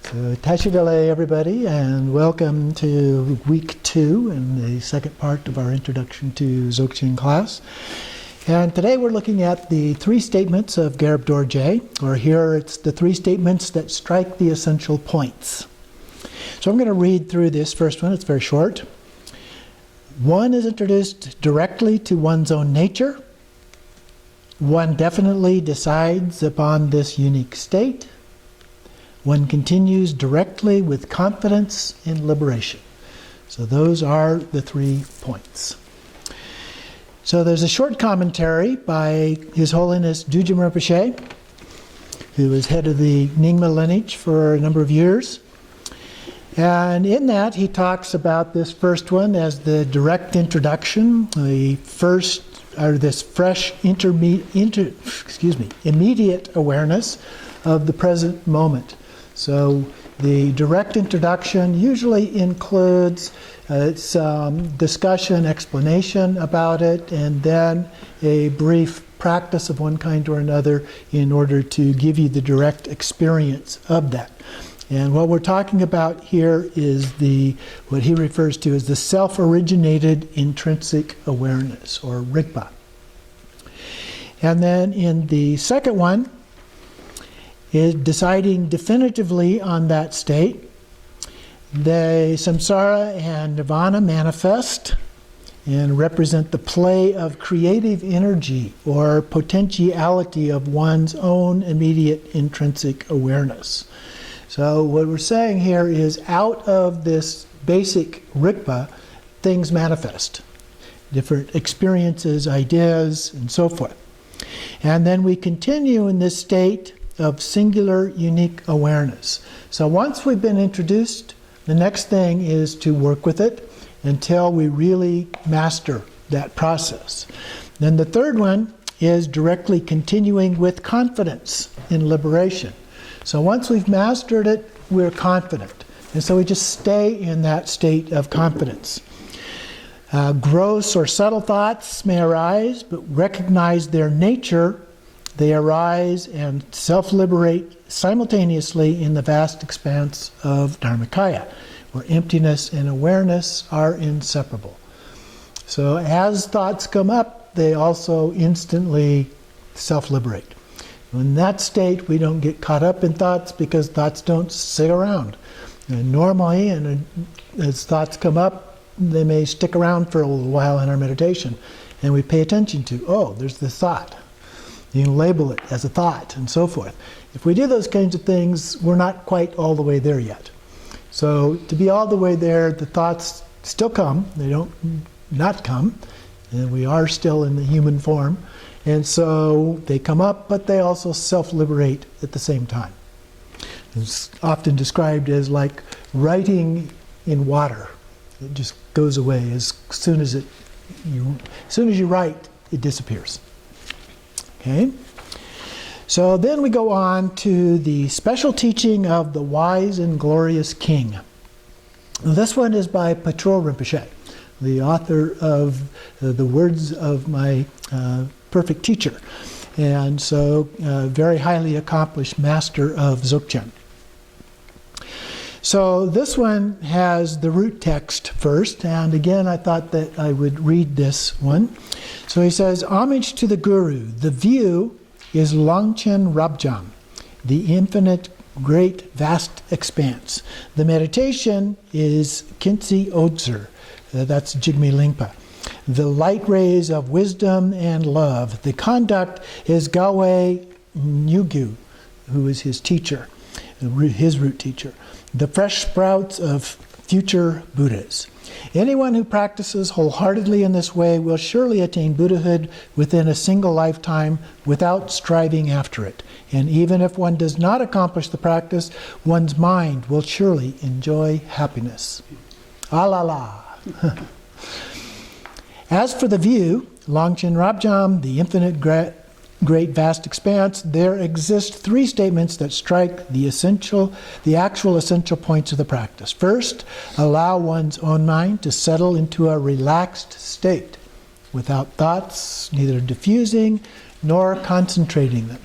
So, Tashivele, everybody, and welcome to week 2 in the second part of our Introduction to Dzogchen class. And today we're looking at the 3 statements of Garab Dorje, or here it's the 3 statements that strike the essential points. So I'm going to read through this first one. It's very short. One is introduced directly to one's own nature. One definitely decides upon this unique state. One continues directly with confidence in liberation. So those are the 3 points. So there's a short commentary by His Holiness Dujom Rinpoche, who was head of the Nyingma lineage for a number of years. And in that he talks about this first one as the direct introduction, the first, or this fresh immediate awareness of the present moment. So the direct introduction usually includes some discussion, explanation about it, and then a brief practice of one kind or another in order to give you the direct experience of that. And what we're talking about here is what he refers to as the self-originated intrinsic awareness, or Rigpa. And then in the second one, is deciding definitively on that state. The samsara and nirvana manifest and represent the play of creative energy or potentiality of one's own immediate intrinsic awareness. So what we're saying here is out of this basic Rigpa, things manifest. Different experiences, ideas, and so forth. And then we continue in this state of singular, unique awareness. So once we've been introduced, the next thing is to work with it until we really master that process. Then the third one is directly continuing with confidence in liberation. So once we've mastered it, we're confident. And so we just stay in that state of confidence. Gross or subtle thoughts may arise, but recognize their nature. They arise and self-liberate simultaneously in the vast expanse of Dharmakaya, where emptiness and awareness are inseparable. So as thoughts come up, they also instantly self-liberate. In that state, we don't get caught up in thoughts because thoughts don't sit around. And normally, as thoughts come up, they may stick around for a little while in our meditation, and we pay attention to, oh, there's this thought. You can label it as a thought and so forth. If we do those kinds of things, we're not quite all the way there yet. So to be all the way there, the thoughts still come. They don't not come. And we are still in the human form. And so they come up, but they also self-liberate at the same time. It's often described as like writing in water. It just goes away as soon as you write, it disappears. Okay, so then we go on to the special teaching of the wise and glorious king. Now, this one is by Patrul Rinpoche, the author of the words of my perfect teacher, and so very highly accomplished master of Dzogchen. So this one has the root text first, and again I thought that I would read this one. So he says, homage to the Guru. The view is Longchen Rabjam, the infinite, great, vast expanse. The meditation is Kintsi Odzur, that's Jigme Lingpa. The light rays of wisdom and love. The conduct is Galway Nyugyu, who is his teacher, his root teacher. The fresh sprouts of future Buddhas. Anyone who practices wholeheartedly in this way will surely attain Buddhahood within a single lifetime without striving after it. And even if one does not accomplish the practice, one's mind will surely enjoy happiness. Ah-la-la. As for the view, Longchen Rabjam, the infinite great vast expanse, there exist 3 statements that strike the actual essential points of the practice. First, allow one's own mind to settle into a relaxed state, without thoughts, neither diffusing nor concentrating them.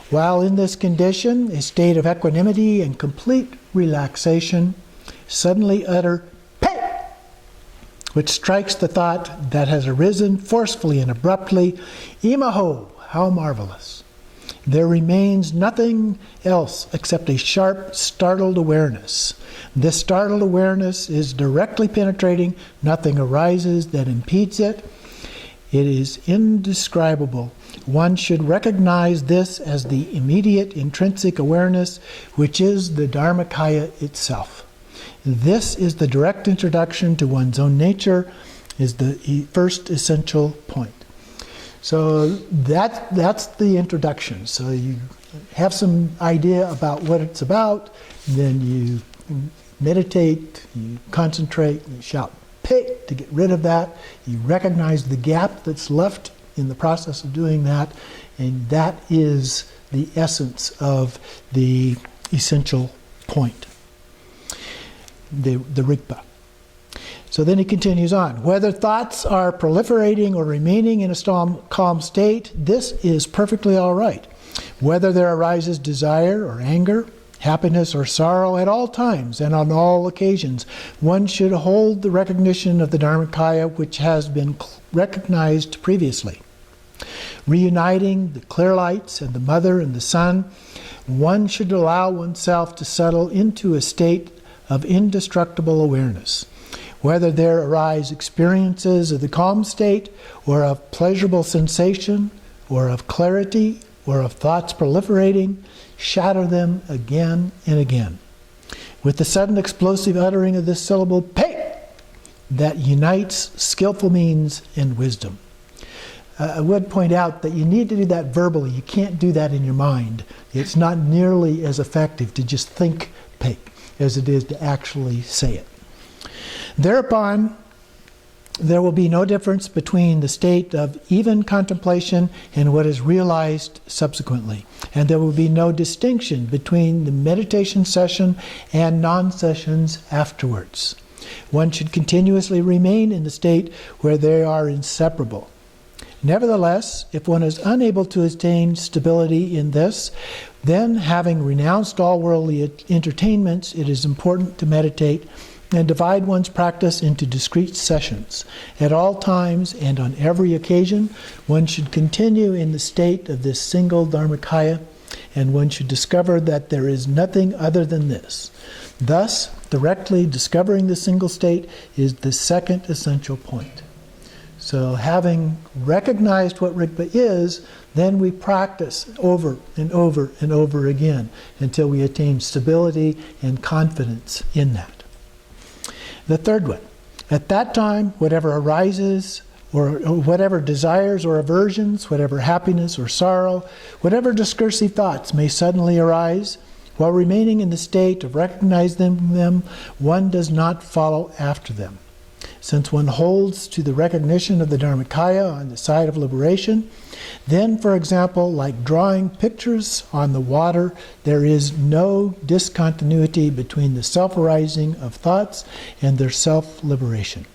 While in this condition, a state of equanimity and complete relaxation, suddenly utter "Pei!" which strikes the thought that has arisen forcefully and abruptly, "Imaho, how marvelous!" There remains nothing else except a sharp, startled awareness. This startled awareness is directly penetrating. Nothing arises that impedes it. It is indescribable. One should recognize this as the immediate intrinsic awareness, which is the Dharmakaya itself. This is the direct introduction to one's own nature, is the first essential point. So that's the introduction. So you have some idea about what it's about, then you meditate, you concentrate, you shout "Pei" to get rid of that. You recognize the gap that's left in the process of doing that, and that is the essence of the essential point, the Rigpa. So then he continues on. Whether thoughts are proliferating or remaining in a calm state, this is perfectly all right. Whether there arises desire or anger, happiness or sorrow at all times and on all occasions, one should hold the recognition of the Dharmakaya which has been recognized previously. Reuniting the clear lights and the mother and the son, one should allow oneself to settle into a state of indestructible awareness. Whether there arise experiences of the calm state, or of pleasurable sensation, or of clarity, or of thoughts proliferating, shatter them again and again. With the sudden explosive uttering of this syllable, "Pei," that unites skillful means and wisdom. I would point out that you need to do that verbally. You can't do that in your mind. It's not nearly as effective to just think "Pei" as it is to actually say it. Thereupon, there will be no difference between the state of even contemplation and what is realized subsequently. And there will be no distinction between the meditation session and non-sessions afterwards. One should continuously remain in the state where they are inseparable. Nevertheless, if one is unable to attain stability in this, then having renounced all worldly entertainments, it is important to meditate and divide one's practice into discrete sessions. At all times and on every occasion, one should continue in the state of this single Dharmakaya, and one should discover that there is nothing other than this. Thus, directly discovering the single state is the second essential point. So having recognized what Rigpa is, then we practice over and over and over again until we attain stability and confidence in that. The third one, at that time, whatever arises, or whatever desires or aversions, whatever happiness or sorrow, whatever discursive thoughts may suddenly arise, while remaining in the state of recognizing them, one does not follow after them. Since one holds to the recognition of the Dharmakaya on the side of liberation, then, for example, like drawing pictures on the water, there is no discontinuity between the self-arising of thoughts and their self-liberation.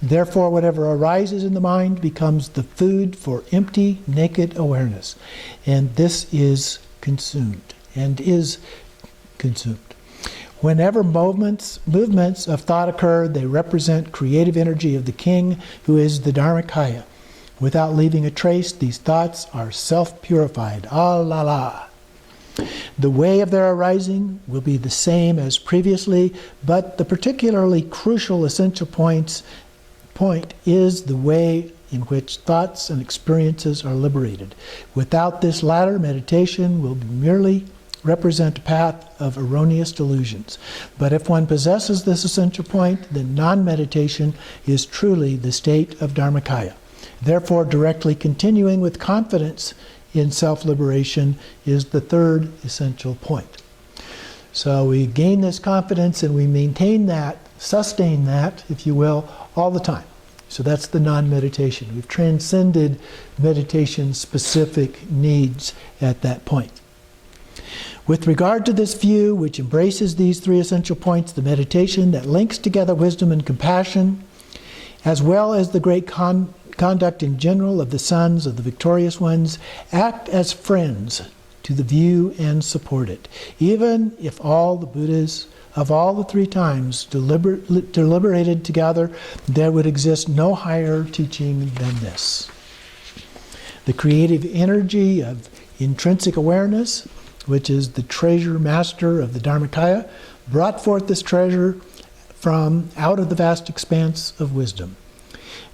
Therefore, whatever arises in the mind becomes the food for empty, naked awareness, and this is consumed, and is consumed. Whenever movements of thought occur, they represent creative energy of the king, who is the Dharmakaya. Without leaving a trace, these thoughts are self-purified. Ah la la. The way of their arising will be the same as previously, but the particularly crucial essential point is the way in which thoughts and experiences are liberated. Without this latter, meditation will merely represent a path of erroneous delusions. But if one possesses this essential point, then non-meditation is truly the state of Dharmakaya. Therefore, directly continuing with confidence in self-liberation is the third essential point. So we gain this confidence and we maintain that, sustain that, if you will, all the time. So that's the non-meditation. We've transcended meditation-specific needs at that point. With regard to this view, which embraces these three essential points, the meditation that links together wisdom and compassion, as well as the great conduct in general of the sons of the victorious ones, act as friends to the view and support it. Even if all the Buddhas of all the three times deliberated together, there would exist no higher teaching than this. The creative energy of intrinsic awareness, which is the treasure master of the Dharmakaya, brought forth this treasure from out of the vast expanse of wisdom.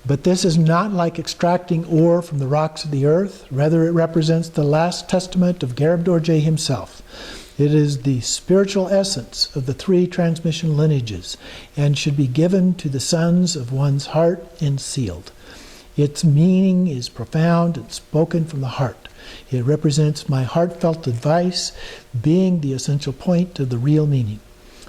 But this is not like extracting ore from the rocks of the earth. Rather, it represents the last testament of Garab Dorje himself. It is the spiritual essence of the three transmission lineages and should be given to the sons of one's heart and sealed. Its meaning is profound and spoken from the heart. It represents my heartfelt advice, being the essential point of the real meaning.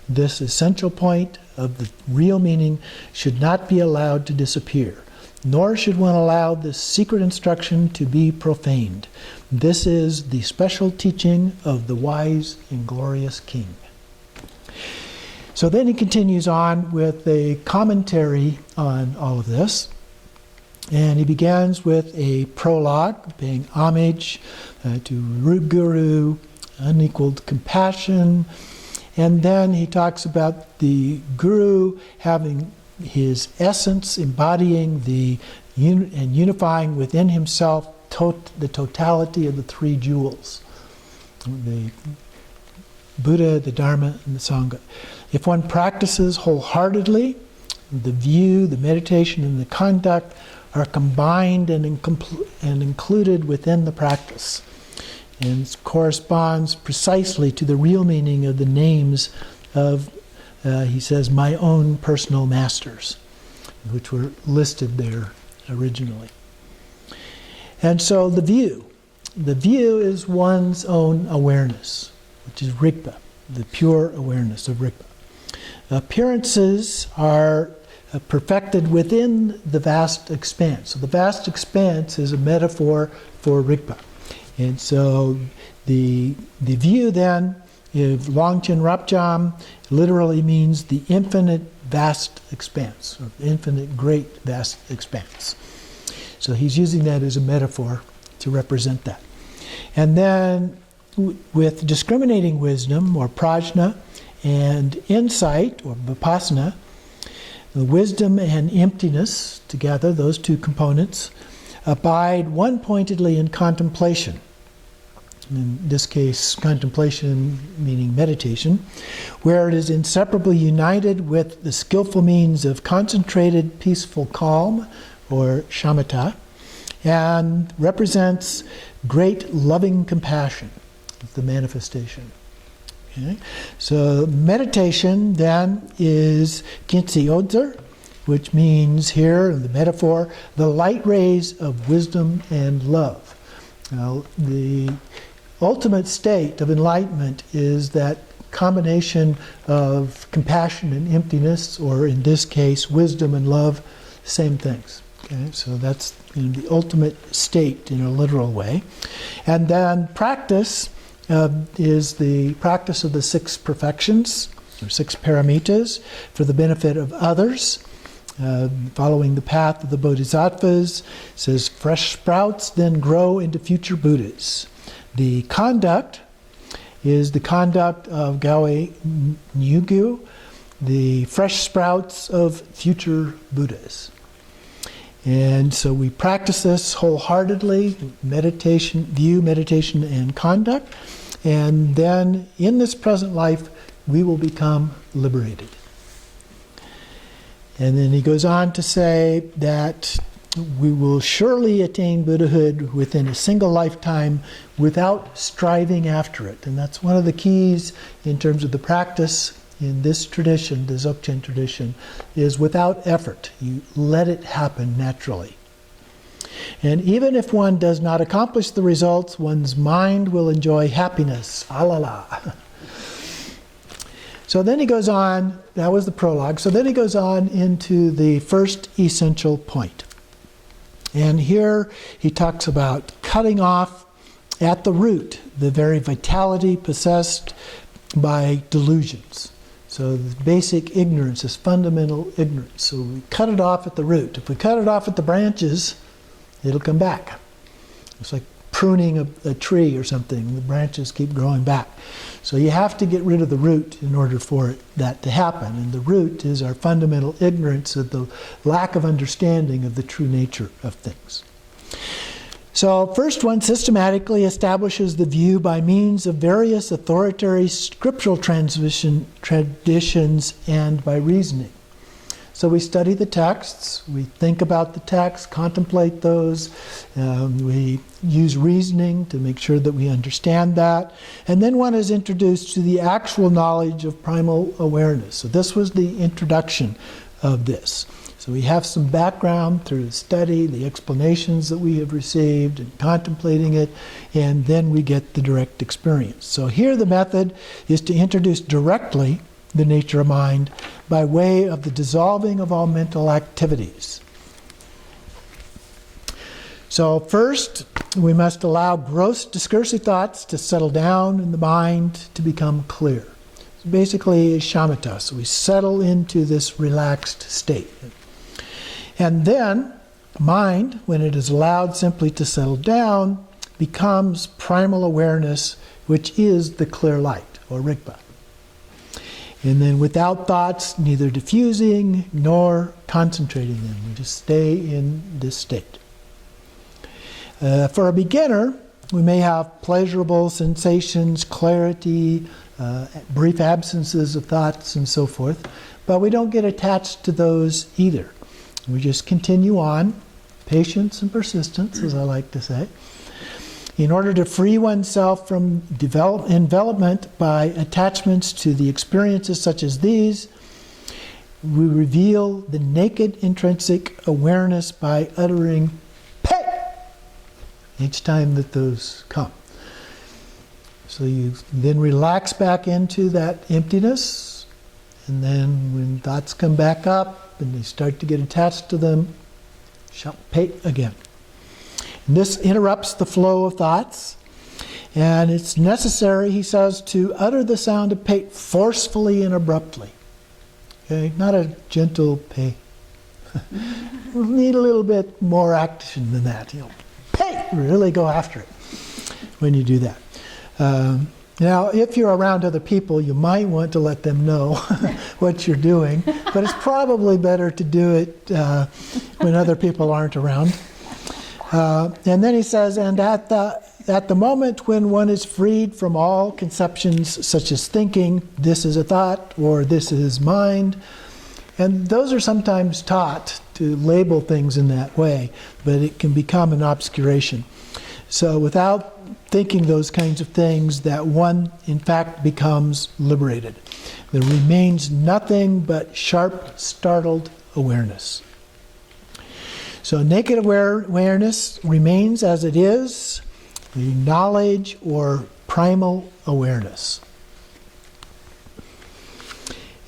This essential point of the real meaning should not be allowed to disappear, nor should one allow this secret instruction to be profaned. This is the special teaching of the wise and glorious King. So then he continues on with a commentary on all of this. And he begins with a prologue, paying homage to Root Guru, unequaled compassion. And then he talks about the Guru having his essence, embodying and unifying within himself the totality of the three jewels, the Buddha, the Dharma, and the Sangha. If one practices wholeheartedly, the view, the meditation, and the conduct are combined and included within the practice. And it corresponds precisely to the real meaning of the names of, he says, my own personal masters, which were listed there originally. And so the view is one's own awareness, which is Rigpa, the pure awareness of Rigpa. Appearances are perfected within the vast expanse. So the vast expanse is a metaphor for Rigpa. And so the view then, of Longchen Rapjam, literally means the infinite vast expanse, or infinite great vast expanse. So he's using that as a metaphor to represent that. And then with discriminating wisdom, or prajna, and insight, or vipassana, the wisdom and emptiness together, those two components, abide one-pointedly in contemplation. In this case, contemplation meaning meditation, where it is inseparably united with the skillful means of concentrated peaceful calm, or shamatha, and represents great loving compassion, the manifestation. Okay? So meditation then is kintsi odzer, which means here in the metaphor, the light rays of wisdom and love. Now, the ultimate state of enlightenment is that combination of compassion and emptiness, or in this case, wisdom and love, same things. Okay, so that's the ultimate state in a literal way. And then practice is the practice of the six perfections, or six paramitas, for the benefit of others, following the path of the bodhisattvas. It says, fresh sprouts then grow into future Buddhas. The conduct is the conduct of Gawe Nyugyu, the fresh sprouts of future Buddhas. And so we practice this wholeheartedly, meditation, view, meditation, and conduct. And then in this present life, we will become liberated. And then he goes on to say that we will surely attain Buddhahood within a single lifetime without striving after it. And that's one of the keys in terms of the practice in this tradition, the Dzogchen tradition, is without effort. You let it happen naturally. And even if one does not accomplish the results, one's mind will enjoy happiness. Alala. So then he goes on, that was the prologue, so then he goes on into the first essential point. And here he talks about cutting off at the root the very vitality possessed by delusions. So the basic ignorance is fundamental ignorance. So we cut it off at the root. If we cut it off at the branches, it'll come back. It's like pruning a tree or something. The branches keep growing back. So you have to get rid of the root in order for that to happen. And the root is our fundamental ignorance of the lack of understanding of the true nature of things. So first one systematically establishes the view by means of various authoritative scriptural traditions and by reasoning. So we study the texts, we think about the texts, contemplate those, we use reasoning to make sure that we understand that, and then one is introduced to the actual knowledge of primal awareness. So this was the introduction of this. So we have some background through the study, the explanations that we have received, and contemplating it, and then we get the direct experience. So here the method is to introduce directly the nature of mind by way of the dissolving of all mental activities. So first, we must allow gross discursive thoughts to settle down in the mind to become clear. So basically, shamatha. So we settle into this relaxed state. And then, mind, when it is allowed simply to settle down, becomes primal awareness, which is the clear light, or rigpa. And then without thoughts, neither diffusing nor concentrating them. We just stay in this state. For a beginner, we may have pleasurable sensations, clarity, brief absences of thoughts, and so forth, but we don't get attached to those either. We just continue on, patience and persistence, as I like to say. In order to free oneself from envelopment by attachments to the experiences such as these, we reveal the naked intrinsic awareness by uttering "Pei" each time that those come. So you then relax back into that emptiness, and then when thoughts come back up and they start to get attached to them, shout "Pei" again. And this interrupts the flow of thoughts, and it's necessary, he says, to utter the sound of "Pei" forcefully and abruptly. Okay, not a gentle "Pei." We'll need a little bit more action than that. "Pei!" Really go after it when you do that. Now, if you're around other people, you might want to let them know what you're doing, but it's probably better to do it when other people aren't around. And then he says, and at the moment when one is freed from all conceptions such as thinking, this is a thought, or this is mind, and those are sometimes taught to label things in that way, but it can become an obscuration. So without thinking those kinds of things, that one, in fact, becomes liberated. There remains nothing but sharp, startled awareness. So naked awareness remains as it is, the knowledge or primal awareness.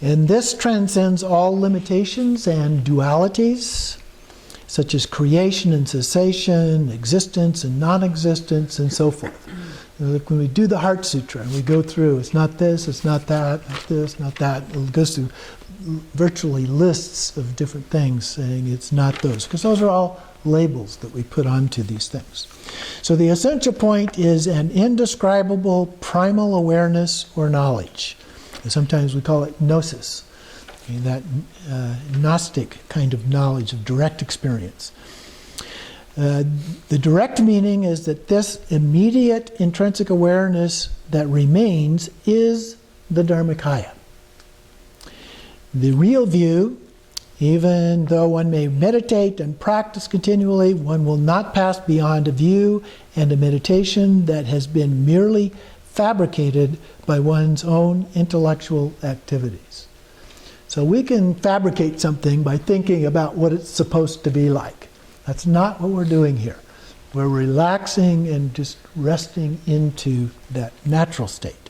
And this transcends all limitations and dualities, such as creation and cessation, existence and non-existence, and so forth. Like when we do the Heart Sutra and we go through, it's not this, it's not that, not this, not that. It goes through virtually lists of different things saying it's not those, because those are all labels that we put onto these things. So the essential point is an indescribable primal awareness or knowledge. And sometimes we call it gnosis, that Gnostic kind of knowledge of direct experience. The direct meaning is that this immediate intrinsic awareness that remains is the Dharmakaya. The real view, even though one may meditate and practice continually, one will not pass beyond a view and a meditation that has been merely fabricated by one's own intellectual activities. So we can fabricate something by thinking about what it's supposed to be like. That's not what we're doing here. We're relaxing and just resting into that natural state.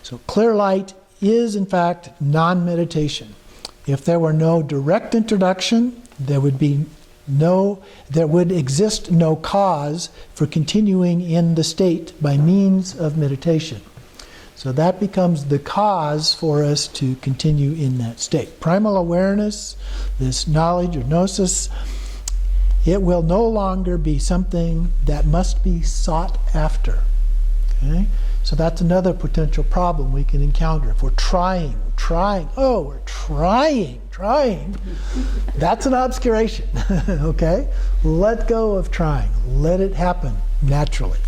So clear light is in fact non-meditation. If there were no direct introduction, there would exist no cause for continuing in the state by means of meditation. So that becomes the cause for us to continue in that state. Primal awareness, this knowledge or gnosis, It will no longer be something that must be sought after. Okay? So that's another potential problem we can encounter. If we're trying, oh, we're trying. That's an obscuration. Okay? Let go of trying. Let it happen naturally.